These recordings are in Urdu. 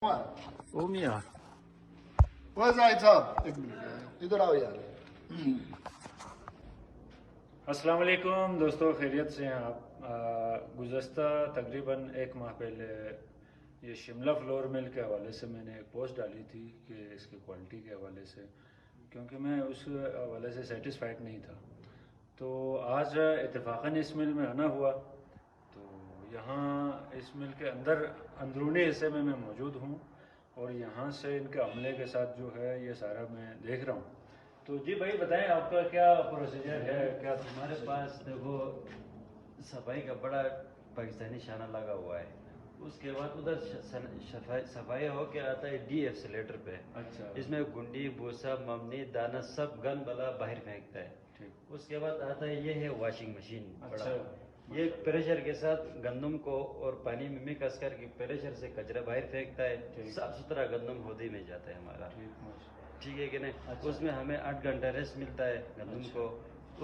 میاں وہ زاہد صاحب ایک منٹ ادھر آؤ یار. السلام علیکم دوستو، خیریت سے ہیں آپ؟ گزشتہ تقریباً 1 ماہ پہلے یہ شملہ فلور مل کے حوالے سے میں نے ایک پوسٹ ڈالی تھی کہ اس کی کوالٹی کے حوالے سے، کیونکہ میں اس حوالے سے سیٹسفائڈ نہیں تھا. تو آج اتفاقاً اس مل میں آنا ہوا، تو یہاں اس مل کے اندرونی حصے میں موجود ہوں، اور یہاں سے ان کے عملے کے ساتھ جو ہے یہ سارا میں دیکھ رہا ہوں. تو جی بھائی بتائیں، آپ کا کیا پروسیجر ہے؟ کیا ہمارے پاس دیکھو صفائی کا بڑا پاکستانی شانہ لگا ہوا ہے. اس کے بعد ادھر صفائی ہو کے آتا ہے ڈی ایکسیلیٹر پہ. اچھا، اس میں گنڈی بوسا ممنی دانا سب گن بلا باہر پھینکتا ہے. ٹھیک. اس کے بعد آتا ہے یہ ہے واشنگ مشین. اچھا، یہ پریشر کے ساتھ گندم کو اور پانی میں مکس کر کے پریشر سے کچرا باہر پھینکتا ہے. صاف ستھرا گندم ہودی میں جاتا ہے ہمارا. ٹھیک ہے کہ نہیں؟ اس میں ہمیں 8 گھنٹہ ریسٹ ملتا ہے گندم کو.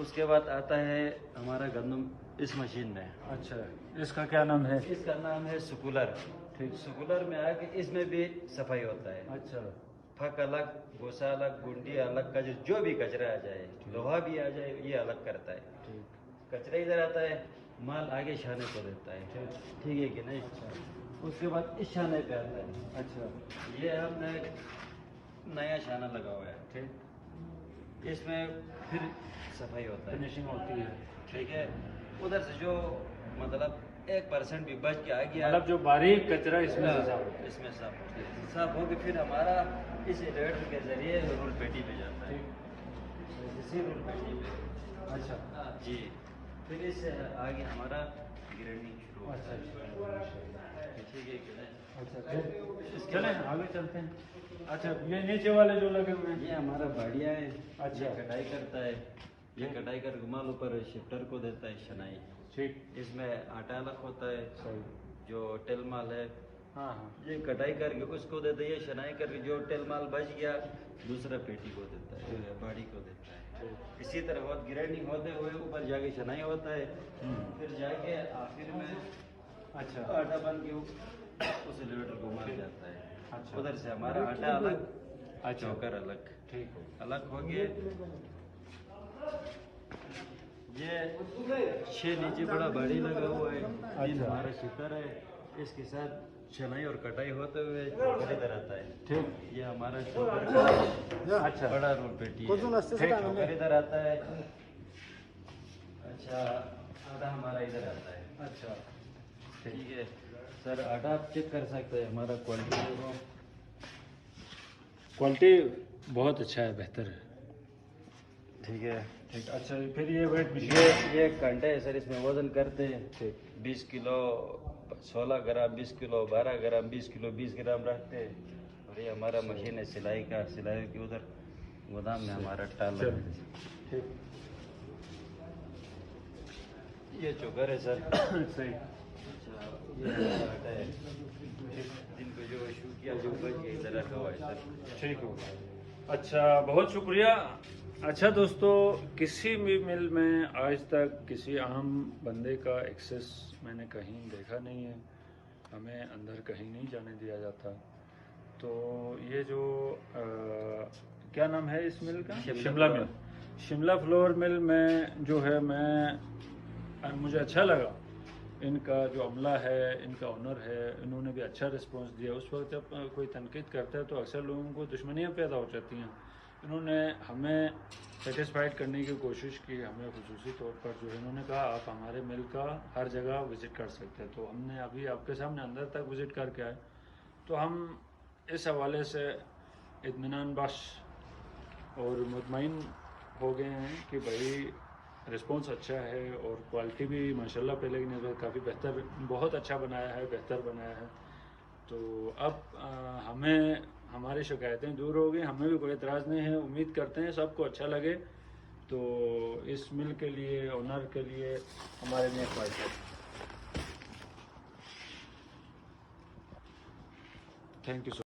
اس کے بعد آتا ہے ہمارا گندم اس مشین میں. اچھا، اس کا کیا نام ہے؟ اس کا نام ہے سکولر. ٹھیک. سکولر میں آ کے اس میں بھی صفائی ہوتا ہے. اچھا، پھک الگ، بوسا الگ، گنڈی الگ، کچرا جو بھی کچرا آ جائے، لوہا بھی آ جائے، یہ الگ کرتا ہے. کچرا ادھر آتا ہے، مال آگے شانے کو دیتا ہے. ٹھیک ہے کہ نہیں؟ اس کے بعد اس شانے پہ آتا ہے. اچھا، یہ ہم نے نیا شانہ لگا ہوا ہے. ٹھیک. اس میں پھر صفائی ہوتا ہے، فنیشنگ ہوتی ہے. ٹھیک ہے. ادھر سے جو مطلب 1% بھی بچ کے آ گیا، مطلب جو باریک کچرا اس میں سے اس میں صاف ہو کے پھر ہمارا اس ایلیویٹر کے ذریعے رول پیٹی پہ جاتا ہے. اسی رول پیٹی پہ. اچھا جی. پھر اس سے آگے ہمارا گرینڈنگ شروع ہوتا ہے. ٹھیک ہے کہ نہیں؟ اچھا، چلیں آگے چلتے ہیں. اچھا، یہ نیچے والے جو لگے ہوئے ہیں یہ ہمارا باڑیا ہے. اچھا. یہ کٹائی کرتا ہے. یہ کٹائی کر کے مال اوپر شفٹر کو دیتا ہے شنائی. ٹھیک. اس میں آٹا الگ ہوتا ہے. صحیح. جو ٹیل مال ہے ہاں ہاں، یہ کٹائی کر کے اس کو دیتا ہے. یہ شنائی کر کے جو ٹیل مال بچ گیا دوسرا پیٹی کو دیتا ہے، باڑی کو دیتا ہے. اسی طرح بہت گرائنڈنگ ہوتے ہوئے اوپر جا کے شنائی ہوتا ہے. پھر جا کے آخر میں اچھا آٹا بن کے اس ایلیویٹر کو مار جاتا ہے. اچھا. ادھر سے ہمارا آٹا الگ، اچھا. چوکر الگ. ٹھیک. الگ ہو گئے. یہ 6 نیچے بڑا باڑی لگا ہوا ہے. یہ ہمارا شٹر ہے. اس کے ساتھ چنائی اور کٹائی ہوتے ہوئے چوکر ادھر آتا ہے. ٹھیک. یہ ہمارا چوکر اچھا. بڑا رول پیٹی ہے. چوکر ادھر آتا ہے. اچھا، آٹا ہمارا ادھر آتا ہے. اچھا. ٹھیک ہے سر. آٹا آپ چیک کر سکتے ہیں. ہمارا کوالٹی بہت اچھا ہے، بہتر ہے. ٹھیک ہے. ٹھیک. اچھا، پھر یہ ویٹ یہ کنٹے ہے سر. اس میں وزن کرتے ہیں. ٹھیک. 20 کلو 16 گرام، 20 کلو 12 گرام، 20 کلو 20 گرام رکھتے ہیں. اور یہ ہمارا مشین ہے سلائی کا. سلائی کے ادھر گودام میں ہمارا ٹال لگا ہے. ٹھیک. یہ چوکر ہے سر. صحیح. یہ ہمارا آٹا ہے. جن کو جو شو کیا جو بچ کے ادھر رکھا ہوا ہے سر. ٹھیک ہو. اچھا، بہت شکریہ. اچھا دوستو، کسی بھی مل میں آج تک کسی عام بندے کا ایکسیس میں نے کہیں دیکھا نہیں ہے. ہمیں اندر کہیں نہیں جانے دیا جاتا. تو یہ جو کیا نام ہے اس مل کا؟ شملہ مل. شملہ فلور مل میں جو ہے مجھے اچھا لگا. ان کا جو عملہ ہے، ان کا آنر ہے، انہوں نے بھی اچھا رسپانس دیا. اس وقت جب کوئی تنقید کرتا ہے تو اکثر لوگوں کو دشمنیاں پیدا ہو جاتی ہیں. انہوں نے ہمیں سیٹسفائڈ کرنے کی کوشش کی. ہمیں خصوصی طور پر جو ہے انہوں نے کہا آپ ہمارے مل کا ہر جگہ وزٹ کر سکتے ہیں. تو ہم نے ابھی آپ کے سامنے اندر تک وزٹ کر کے آئے. تو ہم اس حوالے سے اطمینان بخش اور مطمئن ہو گئے ہیں کہ بھائی رسپانس اچھا ہے، اور کوالٹی بھی ماشاءاللہ پہلے کی نسبت کافی بہتر، بہت اچھا بنایا ہے، بہتر بنایا ہے. تو اب ہمیں ہماری شکایتیں دور ہو گئی. ہمیں بھی کوئی اعتراض نہیں ہے. امید کرتے ہیں سب کو اچھا لگے. تو اس مل کے لیے، آنر کے لیے ہمارے لیے خواہش ہے. Thank you.